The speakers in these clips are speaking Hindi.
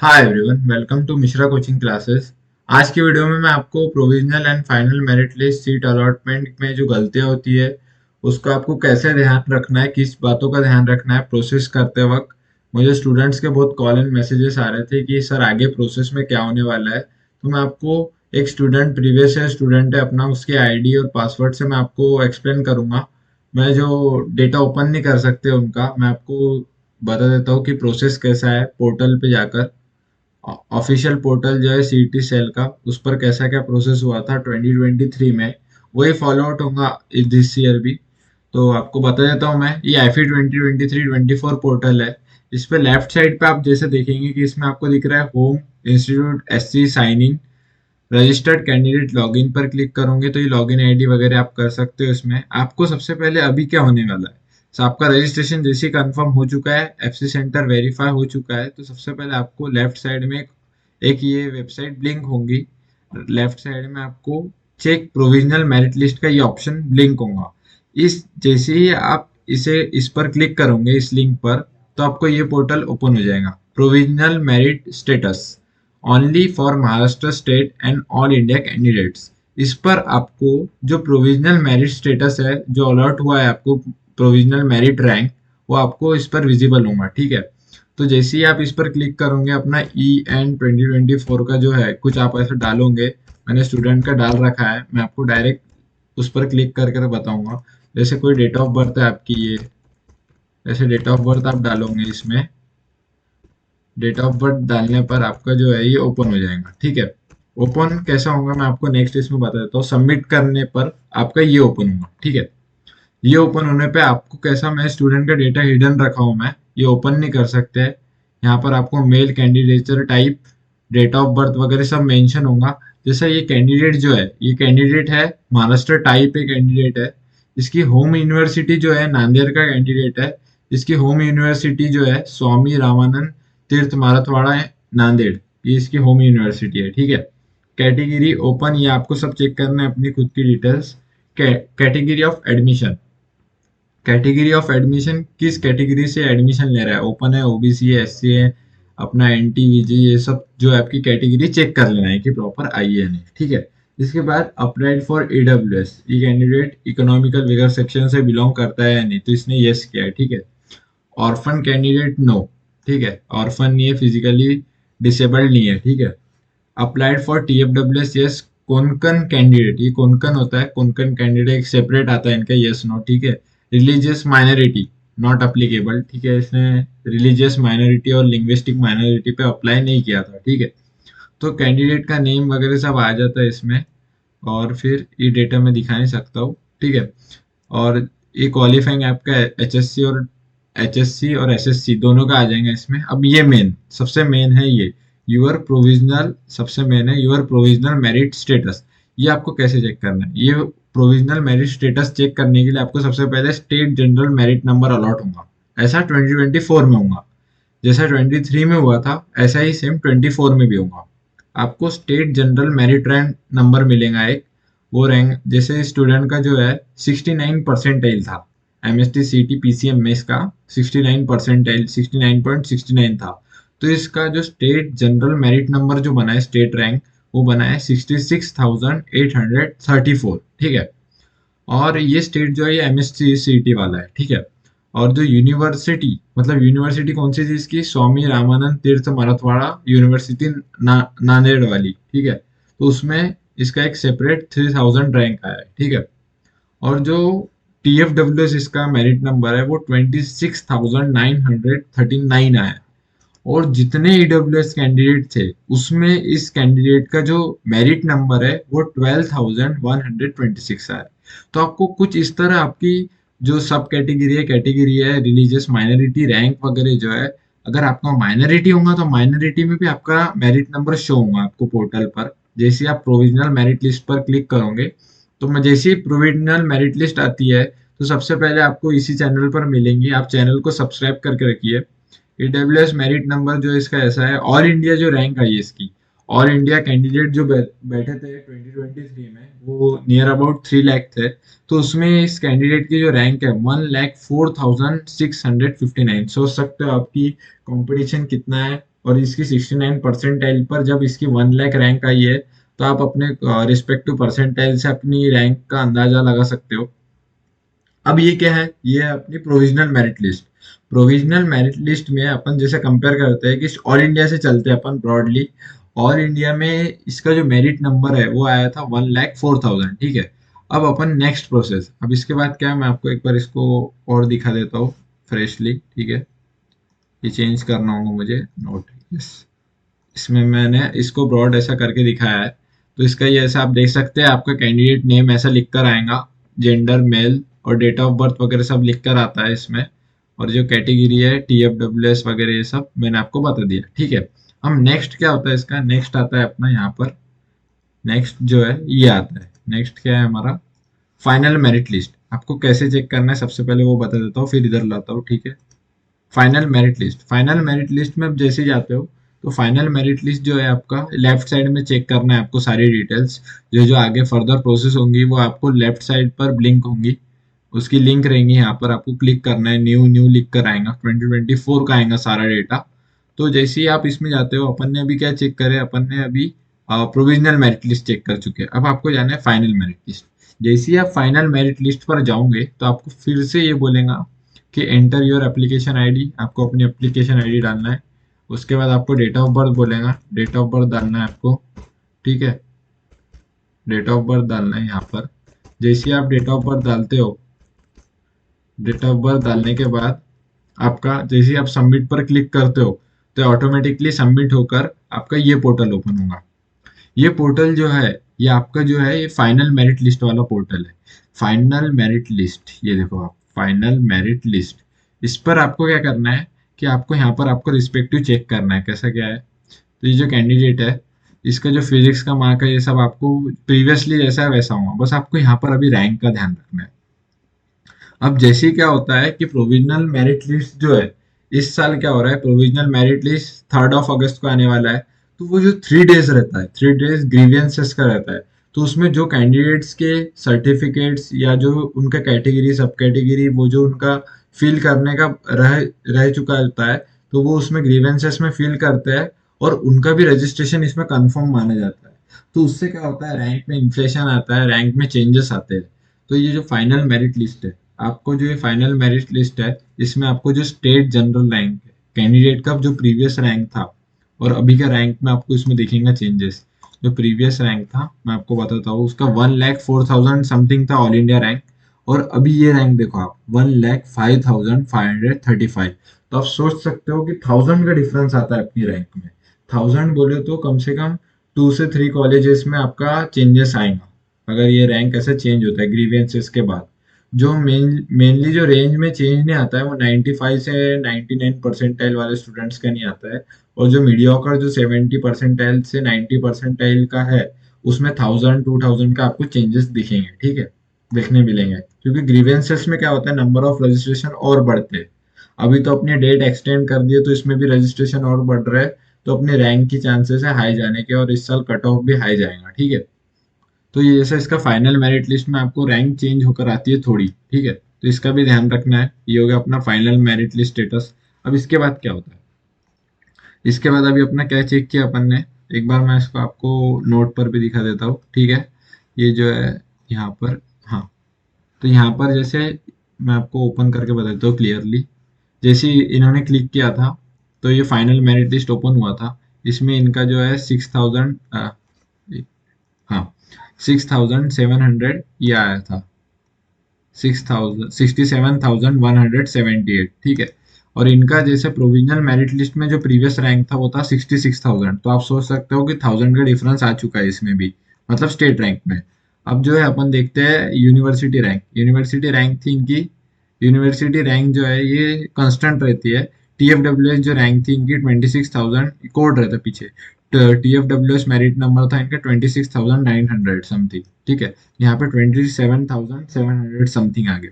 Hi everyone, welcome to Mishra coaching classes. आज की वीडियो में मैं आपको provisional and final merit list seat allotment में जो गलतियां होती है उसको आपको कैसे ध्यान रखना है, किस बातों का ध्यान रखना है प्रोसेस करते वक्त। मुझे स्टूडेंट्स के बहुत कॉल एंड मैसेजेस आ रहे थे कि सर आगे प्रोसेस में क्या होने वाला है। तो मैं आपको एक स्टूडेंट, प्रीवियस ईयर स्टूडेंट है अपना, उसके आईडी और पासवर्ड से मैं आपको एक्सप्लेन करूंगा। मैं जो डेटा ओपन नहीं कर सकते उनका मैं आपको बता देता हूँ कि प्रोसेस कैसा है। पोर्टल पे जाकर, ऑफिशियल पोर्टल जो है सीईटी सेल का, उस पर कैसा क्या प्रोसेस हुआ था 2023 में, वही फॉलो आउट होगा इस दिस ईयर भी। तो आपको बता देता हूँ मैं, ये आईफी 2023-24 पोर्टल है। इस पे लेफ्ट साइड पे आप जैसे देखेंगे कि इसमें आपको दिख रहा है home, institute, SC, sign in, registered candidate login पर क्लिक करोगे तो ये लॉगिन आईडी वगैरह आप कर सकते हो। इसमें आपको सबसे पहले अभी क्या होने वाला है, तो आपका रजिस्ट्रेशन जैसे ही कंफर्म हो चुका है, एफसी सेंटर वेरीफाई हो चुका है, तो सबसे पहले आपको लेफ्ट साइड में एक ये वेबसाइट ब्लिंक होंगी। लेफ्ट साइड में आपको चेक प्रोविजनल मेरिट लिस्ट का ये ऑप्शन ब्लिंक होगा। इस जैसे ही आप इस पर क्लिक करोगे, इस लिंक पर, तो आपको ये पोर्टल ओपन हो जाएगा। Provisional merit status only for Maharashtra state and all India candidates. इस पर आपको जो प्रोविजनल मेरिट स्टेटस है, जो अलर्ट हुआ है आपको, प्रोविजनल मेरिट रैंक, वो आपको इस पर विजिबल होगा। ठीक है। तो जैसे ही आप इस पर क्लिक करोगे, अपना EN 2024 का जो है कुछ आप ऐसा डालोगे। मैंने स्टूडेंट का डाल रखा है, मैं आपको डायरेक्ट उस पर क्लिक कर कर बताऊंगा। जैसे कोई डेट ऑफ बर्थ है आपकी, ये ऐसे डेट ऑफ बर्थ आप डालोगे। इसमें डेट ऑफ बर्थ डालने पर आपका जो है ये ओपन हो जाएगा। ठीक है। ओपन कैसा होगा मैं आपको नेक्स्ट इसमें बता देता हूँ। सबमिट करने पर आपका ये ओपन होगा। ठीक है। ये ओपन होने पे आपको कैसा, मैं स्टूडेंट का डेटा हिडन रखा हूँ, मैं ये ओपन नहीं कर सकते। यहाँ पर आपको male candidature type, date of birth वगैरह सब मेंशन होगा। जैसा ये कैंडिडेट जो है, ये कैंडिडेट है महाराष्ट्र टाइप ए कैंडिडेट है। इसकी होम यूनिवर्सिटी जो है नांदेड़ का कैंडिडेट है। इसकी होम यूनिवर्सिटी जो है स्वामी रामानंद तीर्थ मराठवाड़ा है, नांदेड़, ये इसकी होम यूनिवर्सिटी है। ठीक है। कैटेगरी ओपन, ये आपको सब चेक करना है अपनी खुद की details. Category of admission, category of admission, किस कैटेगरी से एडमिशन ले रहा है, ओपन है, ओबीसी है, एससी है, अपना एनटीवीजी, ये सब जो है आपकी कैटेगरी चेक कर लेना है कि प्रॉपर आई है नहीं। ठीक है। इसके बाद अप्लाइड फॉर ईडब्ल्यूएस, ये कैंडिडेट इकोनॉमिकल विगर सेक्शन से बिलोंग करता है या नहीं, तो इसने यस किया है। ठीक है। Orphan candidate no. ठीक है, ऑर्फन नहीं है, फिजिकली डिसेबल्ड नहीं है। ठीक है। Applied for TFWS, yes. Konkan candidate, ये कोंकण होता है, कोंकण कैंडिडेट एक सेपरेट आता है इनका, यस नो। ठीक है। Religious minority not applicable. ठीक है, इसने रिलीजियस माइनॉरिटी और लिंग्विस्टिक माइनॉरिटी पे अप्लाई नहीं किया था। ठीक है। तो कैंडिडेट का नेम वगैरह सब आ जाता है इसमें, और फिर ये डेटा मैं दिखा नहीं सकता हूँ। ठीक है। और ये क्वालिफाइंग आपका एचएससी और एसएससी दोनों का आ जाएगा इसमें। अब ये मेन, सबसे मेन है ये यूर प्रोविजनल, सबसे मेन है यूर प्रोविजनल मेरिट स्टेटस। ये आपको कैसे चेक करना है, ये प्रोविजनल मेरिट स्टेटस चेक करने के लिए आपको सबसे पहले state general merit number allot होगा। ऐसा 2024 में होगा, जैसा 23 में हुआ था ऐसा ही सेम 24 में भी होगा। आपको state general merit rank number मिलेगा एक। वो रैंक जैसे स्टूडेंट का जो है 69 परसेंटाइल था, MST CT PCM में इसका 69 परसेंटाइल, 69.69 था। तो इसका जो स्टेट जनरल मेरिट नंबर जो बना है, स्टेट रैंक, वो बना है 66,834। ठीक है। और ये स्टेट जो है ये MSc CT वाला है। ठीक है। और जो यूनिवर्सिटी, मतलब यूनिवर्सिटी कौन सी थी इसकी, स्वामी रामानंद तीर्थ मराठवाड़ा यूनिवर्सिटी, नांदेड़ वाली। ठीक है। तो उसमें इसका एक सेपरेट 3000 रैंक आया है। ठीक है। और जो TFWS इसका मेरिट नंबर है वो 26,939 आया है। और जितने EWS कैंडिडेट थे उसमें इस कैंडिडेट का जो मेरिट नंबर है वो 12,126 आया है। तो आपको कुछ इस तरह आपकी जो सब कैटेगरी है, रिलीजियस माइनॉरिटी रैंक वगैरह जो है, अगर आपका माइनॉरिटी होगा तो माइनॉरिटी में भी आपका मेरिट नंबर शो होगा आपको पोर्टल पर। जैसे आप प्रोविजनल मेरिट लिस्ट पर क्लिक करोगे, तो मैं जैसे ही प्रोविजनल मेरिट लिस्ट आती है तो सबसे पहले आपको इसी चैनल पर मिलेंगी। आप चैनल को सब्सक्राइब करके रखिए। EWS मेरिट नंबर जो इसका ऐसा है, ऑल इंडिया जो रैंक आई है इसकी, ऑल इंडिया कैंडिडेट जो बैठे थे 2023 में वो नियर अबाउट 3 लाख थे। तो उसमें इस कैंडिडेट की जो रैंक है 1,04,659। सोच सकते हो आपकी कंपटीशन कितना है और इसकी 69 परसेंटाइल पर जब इसकी 1 लाख रैंक आई है, तो आप अपने रिस्पेक्टिव परसेंटाइल से अपनी रैंक का अंदाजा लगा सकते हो। अब ये क्या है, ये है अपनी provisional merit list. Provisional merit list में अपन जैसे कंपेयर करते हैं कि ऑल इंडिया से चलते हैं अपन ब्रॉडली। ऑल इंडिया में इसका जो मेरिट नंबर है वो आया था 1,04,000, ठीक है। अब अपन नेक्स्ट प्रोसेस, अब इसके बाद क्या है, मैं आपको एक बार इसको और दिखा देता हूँ फ्रेशली, ठीक है। ये चेंज करना होगा मुझे, नोट, यस। इसमें मैंने इसको ब्रॉड ऐसा करके दिखाया है। तो इसका ये ऐसा आप देख सकते हैं, आपका कैंडिडेट नेम ऐसा लिख कर आएगा, जेंडर मेल, और डेट ऑफ बर्थ वगैरह सब लिख कर आता है इसमें। और जो कैटेगरी है TFWS वगैरह ये सब मैंने आपको बता दिया, ठीक है। हम नेक्स्ट क्या होता है इसका, नेक्स्ट आता है अपना यहाँ पर, नेक्स्ट जो है ये आता है, नेक्स्ट क्या है हमारा, फाइनल मेरिट लिस्ट। आपको कैसे चेक करना है सबसे पहले वो बता देता हूँ, फिर इधर लाता हूँ, ठीक है। Final merit list, final merit list में आप जैसे ही जाते हो, तो फाइनल मेरिट लिस्ट जो है आपका लेफ्ट साइड में चेक करना है आपको, सारी डिटेल्स जो जो आगे फर्दर प्रोसेस होंगी वो आपको लेफ्ट साइड पर ब्लिंक होंगी, उसकी लिंक रहेंगी, यहाँ पर आपको क्लिक करना है, न्यू न्यू लिख कर आएगा, 2024 का आएगा सारा डेटा। तो जैसे ही आप इसमें जाते हो, अपन ने अभी क्या चेक करे, अपन ने अभी प्रोविजनल मेरिट लिस्ट चेक कर चुके हैं, अब आपको जाना है फाइनल मेरिट लिस्ट। जैसे ही आप फाइनल मेरिट लिस्ट पर जाओगे तो आपको फिर से ये बोलेगा कि एंटर योर एप्लीकेशन आईडी, आपको अपनी एप्लीकेशन आईडी डालना है। उसके बाद आपको डेट ऑफ बर्थ बोलेगा, डेट ऑफ बर्थ डालना है आपको, ठीक है। डेट ऑफ बर्थ डालना है यहाँ पर। जैसे ही आप डेट ऑफ बर्थ डालते हो, डेट ऑफ बर्थ डालने के बाद आपका जैसे ही आप सबमिट पर क्लिक करते हो, तो ऑटोमेटिकली सबमिट होकर आपका ये पोर्टल ओपन होगा। ये पोर्टल जो है, ये आपका जो है, ये फाइनल मेरिट लिस्ट वाला पोर्टल है। फाइनल मेरिट लिस्ट, ये देखो आप, फाइनल मेरिट लिस्ट। इस पर आपको क्या करना है कि आपको यहाँ पर आपको रिस्पेक्टिव चेक करना है, कैसा क्या है। तो ये जो कैंडिडेट है, इसका जो फिजिक्स का मार्क है, ये सब आपको प्रीवियसली जैसा है वैसा होगा, बस आपको यहाँ पर अभी रैंक का ध्यान रखना है। अब जैसे ही क्या होता है कि प्रोविजनल मेरिट लिस्ट जो है, इस साल क्या हो रहा है, प्रोविजनल मेरिट लिस्ट 3 अगस्त को आने वाला है। तो वो जो 3 डेज रहता है, 3 डेज ग्रीवियंसेस का रहता है। तो उसमें जो कैंडिडेट्स के सर्टिफिकेट्स या जो उनका कैटेगरी सब कैटेगरी वो जो उनका फिल करने का रह रह चुका होता है, तो वो उसमें ग्रीवेंसेस में फिल करते हैं, और उनका भी रजिस्ट्रेशन इसमें कंफर्म माना जाता है। तो उससे क्या होता है, रैंक में इन्फ्लेशन आता है, रैंक में चेंजेस आते हैं। तो ये जो फाइनल मेरिट लिस्ट है, आपको जो ये फाइनल मेरिट लिस्ट है, इसमें आपको जो स्टेट जनरल रैंक है, कैंडिडेट का जो प्रीवियस रैंक था और अभी का रैंक में आपको इसमें दिखेगा चेंजेस। जो प्रीवियस रैंक था मैं आपको बताता हूँ, उसका 1,04,000 समथिंग था ऑल इंडिया रैंक, और अभी ये रैंक देखो आप, 1,05,535। तो आप सोच सकते हो कि 1000 का डिफरेंस आता है अपनी रैंक में। 1000 बोले तो कम से कम 2 से 3 कॉलेजेस में आपका चेंजेस आएगा, अगर ये रैंक ऐसे चेंज होता है ग्रीवियंसेस के बाद। जो मेनली जो रेंज में चेंज नहीं आता है, वो 95 से 99 परसेंटाइल वाले स्टूडेंट्स का नहीं आता है। और जो मीडियोकर जो 70 परसेंटाइल से 90 परसेंटाइल का है, उसमें 1000 2000 का आपको चेंजेस दिखेंगे, ठीक है, देखने मिलेंगे। क्योंकि ग्रीवेंसेस में क्या होता है, नंबर ऑफ रजिस्ट्रेशन और बढ़ते हैं। अभी तो अपनी डेट एक्सटेंड कर दिए, तो इसमें भी रजिस्ट्रेशन और बढ़ रहा है। तो अपने रैंक की चांसेस है हाई जाने के, और इस साल कट ऑफ भी हाई जाएगा, ठीक है। तो ये जैसा इसका फाइनल मेरिट लिस्ट में आपको रैंक चेंज होकर आती है थोड़ी, ठीक है। तो इसका भी ध्यान रखना है। ये हो गया अपना फाइनल मेरिट लिस्ट स्टेटस। अब इसके बाद क्या होता है, इसके बाद अभी अपना क्या चेक किया अपन ने, एक बार मैं इसको आपको नोट पर भी दिखा देता हूँ, ठीक है। ये जो है यहाँ पर, हाँ, तो यहाँ पर जैसे मैं आपको ओपन करके बता देता हूँ क्लियरली। जैसे ही इन्होंने क्लिक किया था, तो ये फाइनल मेरिट लिस्ट ओपन हुआ था। इसमें इनका जो है 6000, हाँ, 6700 ये आया था, 67,178, ठीक है। और इनका जैसे प्रोविजनल मेरिट लिस्ट में जो प्रीवियस रैंक था वो था 66,000। तो आप सोच सकते हो कि 1000 का डिफरेंस आ चुका है इसमें भी, मतलब स्टेट रैंक में। अब जो है अपन देखते हैं यूनिवर्सिटी रैंक। यूनिवर्सिटी रैंक थी इनकी, यूनिवर्सिटी रैंक जो है ये कांस्टेंट रहती है। TFWS जो रैंक थी इनकी 26,000, कोड रहता है पीछे। TFWS मेरिट नंबर था इनका 26,900 समथिंग, ठीक है। यहाँ पे 27,700 समथिंग आ गया।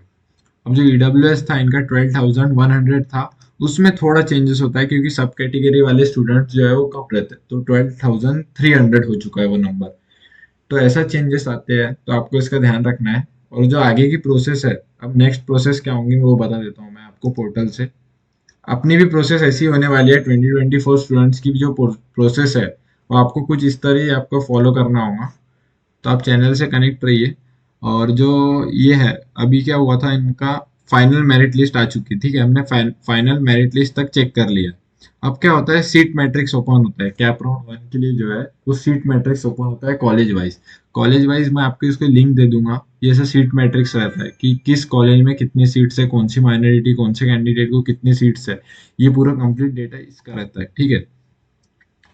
अब जो EWS था इनका 12,100 था, उसमें थोड़ा चेंजेस होता है क्योंकि सब कैटेगरी वाले स्टूडेंट्स जो है वो कम रहते हैं, तो 12,300 हो चुका है वो नंबर। तो ऐसा चेंजेस आते हैं, तो आपको इसका ध्यान रखना है। और जो आगे की प्रोसेस है, अब नेक्स्ट प्रोसेस क्या होंगी वो बता देता हूँ मैं आपको पोर्टल से। अपनी भी प्रोसेस ऐसी होने वाली है। 2024 स्टूडेंट्स की भी जो प्रोसेस है वो आपको कुछ इस तरह ही आपको फॉलो करना होगा। तो आप चैनल से कनेक्ट रहिए। और जो ये है, अभी क्या हुआ था, इनका फाइनल मेरिट लिस्ट आ चुकी, ठीक है, हमने फाइनल मेरिट लिस्ट तक चेक कर लिया। अब क्या होता है, सीट मैट्रिक्स ओपन होता है कैप राउंड 1 के लिए जो है, वो सीट मैट्रिक्स ओपन होता है कॉलेज वाइज। कॉलेज वाइज मैं आपको इसको लिंक दे दूंगा। ये ऐसा सीट मैट्रिक्स रहता है कि किस कॉलेज में कितनी सीट्स है, कौन सी माइनॉरिटी, कौन से कैंडिडेट को कितनी सीट्स है, ये पूरा कंप्लीट डेटा इसका रहता है, ठीक है।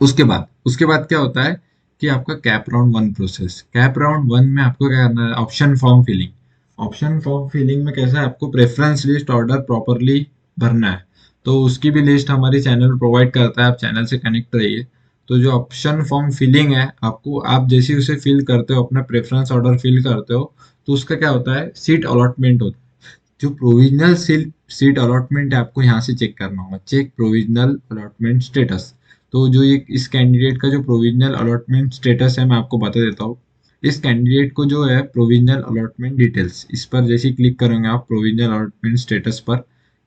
उसके बाद क्या होता है कि आपका cap round 1 process, cap round 1 में आपको क्या करना है, option form filling. Option form filling में कैसा है, आपको प्रेफरेंस लिस्ट ऑर्डर प्रॉपरली भरना है। तो उसकी भी लिस्ट हमारी चैनल प्रोवाइड करता है, आप चैनल से कनेक्ट रहिए। तो जो ऑप्शन फॉर्म फिलिंग है, आपको आप जैसे ही उसे फिल करते हो, अपना प्रेफरेंस ऑर्डर फिल करते हो, तो उसका क्या होता है, सीट अलॉटमेंट होता है। जो प्रोविजनल सीट अलॉटमेंट है, आपको यहाँ से चेक करना होगा, चेक प्रोविजनल अलॉटमेंट स्टेटस। तो जो ये इस कैंडिडेट का जो प्रोविजनल अलॉटमेंट स्टेटस है, मैं आपको बता देता हूँ। इस कैंडिडेट को जो है प्रोविजनल अलॉटमेंट डिटेल्स, इस पर जैसे ही क्लिक करेंगे आप प्रोविजनल अलॉटमेंट स्टेटस पर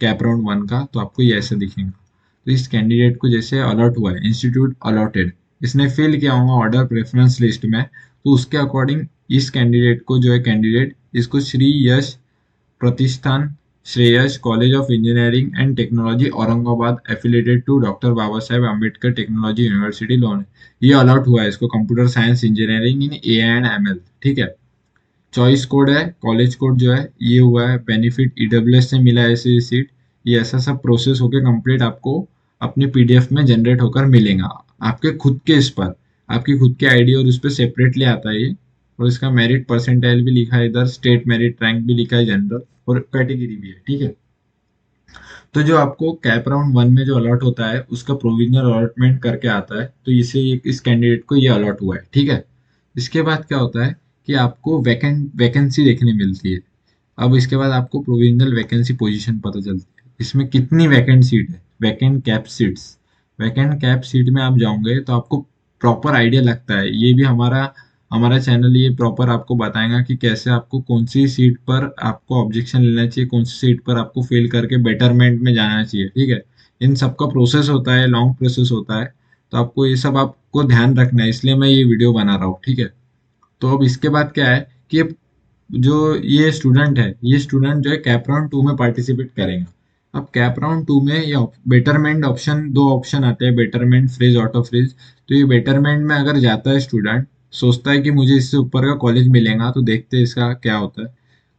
कैप राउंड 1 का, तो आपको ये ऐसा दिखेगा। तो इस कैंडिडेट को जैसे अलॉट हुआ है, इंस्टीट्यूट अलॉटेड, इसने फिल किया होगा ऑर्डर प्रेफरेंस लिस्ट में, तो उसके अकॉर्डिंग इस कैंडिडेट को जो है, कैंडिडेट इसको Shri Yash Pratishthan, Shreyas college of engineering and technology Aurangabad affiliated to doctor Baba Saheb Ambedkar technology university Lonere, ये अलॉट हुआ है इसको, computer science engineering in A and M L, ठीक है। चॉइस कोड है, कॉलेज कोड जो है ये हुआ है, बेनिफिट ईडब्ल्यूएस से मिला है इसे सीट। ये ऐसा सब प्रोसेस होकर कंप्लीट आपको अपनी पीडीएफ में जनरेट होकर मिलेगा, आपके खुद के इस पर, आपकी खुद की आईडी, और उस पर सेपरेटली आता है ये। और इसका मेरिट परसेंटाइल भी लिखा है इधर, स्टेट मेरिट रैंक भी लिखा है, जनरल और कैटेगरी भी है, ठीक है। तो जो आपको कैप राउंड 1 में जो अलॉट होता है, उसका प्रोविजनल अलॉटमेंट करके आता है, तो इसे इस कैंडिडेट को ये अलॉट हुआ है, ठीक है। इसके बाद क्या होता है कि आपको वैकेंसी देखने मिलती है। अब इसके बाद आपको प्रोविजनल वैकेंसी पोजीशन पता चलती है, इसमें कितनी वैकेंट सीट है, vacant cap seats. Vacant cap seat में आप जाओगे तो आपको प्रॉपर आइडिया लगता है। ये भी हमारा हमारा चैनल ये प्रॉपर आपको बताएगा कि कैसे आपको कौन सी सीट पर आपको ऑब्जेक्शन लेना चाहिए, कौन सी सीट पर आपको फेल करके बेटरमेंट में जाना चाहिए, ठीक है। इन सब का प्रोसेस होता है, लॉन्ग प्रोसेस होता है। तो आपको ये सब आपको ध्यान रखना है, इसलिए मैं ये वीडियो बना रहा हूँ, ठीक है। तो अब इसके बाद क्या है कि जो ये स्टूडेंट है, ये स्टूडेंट जो है कैप राउंड 2 में पार्टिसिपेट करेंगे। अब कैप राउंड 2 में ये बेटरमेंट ऑप्शन, दो ऑप्शन आते हैं, बेटरमेंट फ्रीज, ऑटो फ्रीज। तो ये बेटरमेंट में अगर जाता है स्टूडेंट, सोचता है कि मुझे इससे ऊपर का कॉलेज मिलेगा, तो देखते हैं इसका क्या होता है।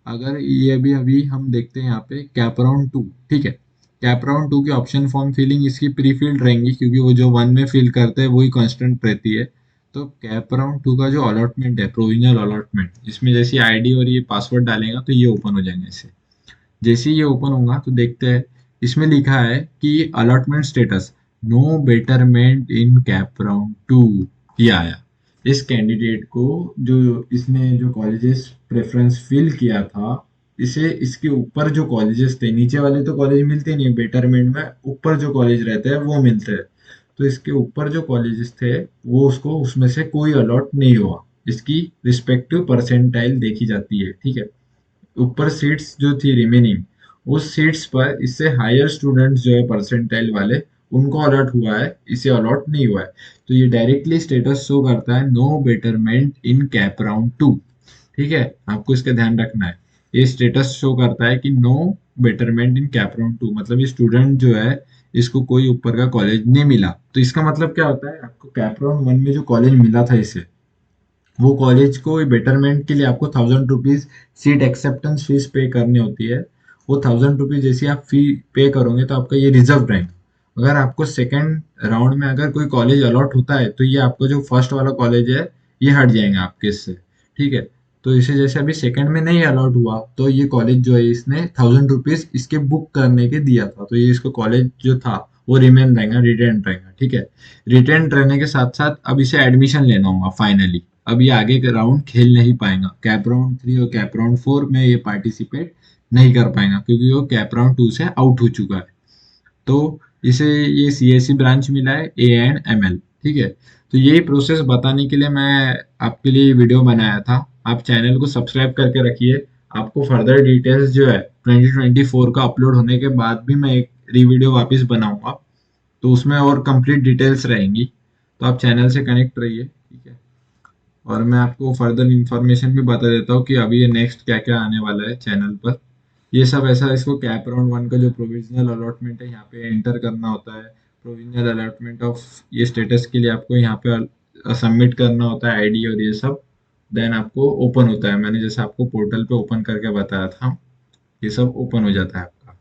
अगर ये अभी अभी हम देखते हैं यहाँ पे कैप राउंड 2, ठीक है। कैप राउंड 2 की ऑप्शन फॉर्म फिलिंग इसकी प्री फिल्ड रहेंगी, क्योंकि वो जो 1 में फिल करते हैं वही कांस्टेंट रहती है। तो कैप राउंड 2 का जो अलॉटमेंट है, प्रोविजनल अलॉटमेंट, इसमें जैसे आईडी और ये पासवर्ड डालेगा तो ये ओपन हो जाएंगे इससे। जैसे ही ये ओपन होगा तो देखते हैं, इसमें लिखा है कि अलॉटमेंट स्टेटस, नो बेटरमेंट इन कैप राउंड 2, ये आया। इस कैंडिडेट को, जो इसने जो कॉलेजेस प्रेफरेंस फिल किया था, इसे इसके ऊपर जो कॉलेजेस थे, नीचे वाले तो कॉलेज मिलते नहीं बेटरमेंट में, ऊपर जो कॉलेज रहते हैं वो मिलते हैं। तो इसके ऊपर जो कॉलेजेस थे, वो उसको उसमें से कोई अलॉट नहीं हुआ। इसकी रिस्पेक्टिव परसेंटाइल देखी जाती है, ठीक है। ऊपर सीट्स जो थी रिमेनिंग, उस सीट्स पर इससे हायर स्टूडेंट्स जो है परसेंटाइल वाले, उनको अलॉट हुआ है, इसे अलॉट नहीं हुआ है। तो ये डायरेक्टली स्टेटस शो करता है, नो बेटरमेंट इन कैप राउंड 2, ठीक है। आपको इसका ध्यान रखना है, ये स्टेटस शो करता है कि नो बेटरमेंट इन कैप राउंड 2, मतलब ये स्टूडेंट जो है, इसको कोई ऊपर का कॉलेज नहीं मिला। तो इसका मतलब क्या होता है, आपको कैप राउंड 1 में जो कॉलेज मिला था इसे, वो कॉलेज को बेटरमेंट के लिए आपको 1000 रुपीज सीट एक्सेप्टेंस फीस पे करनी होती है। वो 1000 रुपीज जैसे आप फी पे करोगे, तो आपका ये रिजर्व रैंक, अगर आपको सेकेंड राउंड में अगर कोई कॉलेज अलॉट होता है, तो ये आपका जो फर्स्ट वाला कॉलेज है, ये हट जाएंगे आपके इससे, ठीक है। तो इसे जैसे अभी सेकंड में नहीं अलॉट हुआ, तो ये कॉलेज जो है, इसने 1000 रुपीज इसके बुक करने के दिया था, तो ये इसको कॉलेज जो था वो रिमेन रहेगा, रिटेन रहेगा, ठीक है। रिटेन रहने के साथ साथ अब इसे एडमिशन लेना होगा फाइनली। अब ये आगे के राउंड खेल नहीं पाएगा, कैप राउंड 3 और कैप राउंड 4 में ये पार्टिसिपेट नहीं कर पाएगा, क्योंकि वो कैप राउंड 2 से आउट हो चुका है। तो इसे ये सीएससी ब्रांच मिला है, ए एंड एम एल, ठीक है। तो यही प्रोसेस बताने के लिए मैं आपके लिए वीडियो बनाया था। आप चैनल को सब्सक्राइब करके रखिए। आपको फर्दर डिटेल्स जो है 2024 का अपलोड होने के बाद भी मैं एक वीडियो वापस बनाऊंगा, तो उसमें और कंप्लीट डिटेल्स रहेंगी। तो आप चैनल से कनेक्ट रहिए, ठीक है। और मैं आपको फर्दर इंफॉर्मेशन भी बता देता हूँ कि अभी ये नेक्स्ट क्या क्या आने वाला है चैनल पर। ये सब ऐसा, इसको कैप राउंड 1 का जो प्रोविजनल अलॉटमेंट है यहाँ पे एंटर करना होता है। प्रोविजनल अलॉटमेंट ऑफ ये स्टेटस के लिए आपको यहाँ पे सबमिट करना होता है आईडी और ये सब। देन आपको ओपन होता है, मैंने जैसे आपको पोर्टल पे ओपन करके बताया था, ये सब ओपन हो जाता है आपका।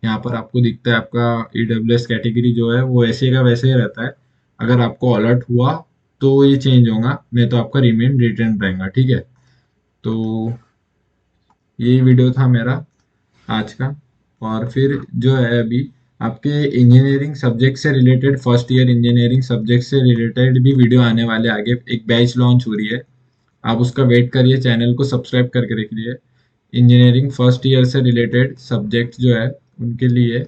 यहाँ पर आपको दिखता है आपका EWS कैटेगरी जो है वो ऐसे का वैसे ही रहता है। अगर आपको अलर्ट हुआ तो ये चेंज होगा, नहीं तो आपका रिमेन रिटर्न रहेगा, ठीक है। तो यही वीडियो था मेरा आज का। और फिर जो है अभी आपके इंजीनियरिंग सब्जेक्ट से related, first year engineering subject से रिलेटेड भी वीडियो आने वाले, आगे एक बैच लॉन्च हो रही है। आप उसका वेट करिए, चैनल को सब्सक्राइब करके रखिए। इंजीनियरिंग फर्स्ट ईयर से रिलेटेड सब्जेक्ट जो है उनके लिए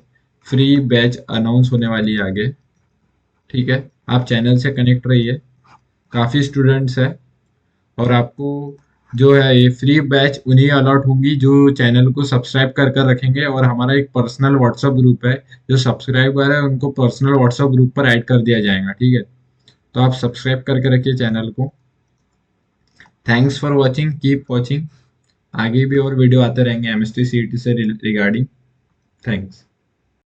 फ्री बैच अनाउंस होने वाली है आगे, ठीक है। आप चैनल से कनेक्ट रहिए, काफ़ी स्टूडेंट्स हैं। और आपको जो है ये फ्री बैच उन्हीं अलॉट होंगी जो चैनल को सब्सक्राइब कर कर रखेंगे। और हमारा एक पर्सनल व्हाट्सएप ग्रुप है, जो सब्सक्राइबर है उनको पर्सनल व्हाट्सएप ग्रुप पर ऐड कर दिया जाएगा, ठीक है। तो आप सब्सक्राइब करके रखिए चैनल को। Thanks for watching, keep watching. आगे भी और वीडियो आते रहेंगे MST CET से रिगार्डिंग। थैंक्स।